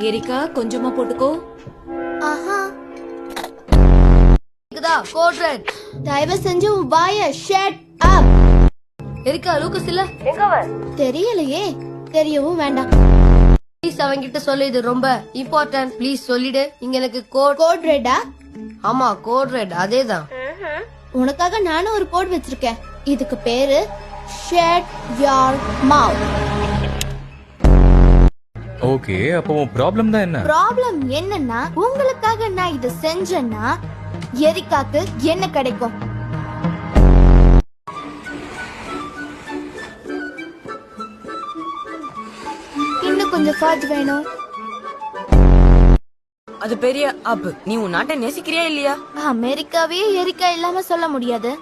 Erica கொஞ்சமா போட்டுக்கோ. ஆஹா, இருக்குதா கோட் ரெட்? தயவு செஞ்சு உன் வாய ஷட் அப். எரிக்கா லூக்கஸ் இல்ல? தெரியலையே, தெரியவும் வேண்டாம். ப்ளீஸ் அவங்கிட்ட சொல்லு, இது ரொம்ப இம்பார்ட்டன்ட். ப்ளீஸ் சொல்லிடு. இங்க எனக்கு கோட். கோட் ரெட்டா? ஆமா கோட் ரெட் அதேதான். உனக்காக நானும் ஒரு கோட் வச்சிருக்கேன். இதுக்கு பேரு ஷட் யோர் மவுத். ஓகே, அப்போ ப்ராப்ளம் தான் என்ன? ப்ராப்ளம் என்னன்னா, உங்களுக்காக நான் இத செஞ்சேன்னா எரிக்காக்கு என்ன கிடைக்கும்? இன்னும் கொஞ்சம் ஃபாட் வேணும். அது பெரிய ஆப்பு. நீ உன் நாட்டை நேசிக்கிறியா இல்லையா? அமெரிக்காவே எரிக்கா இல்லாம சொல்ல முடியாது.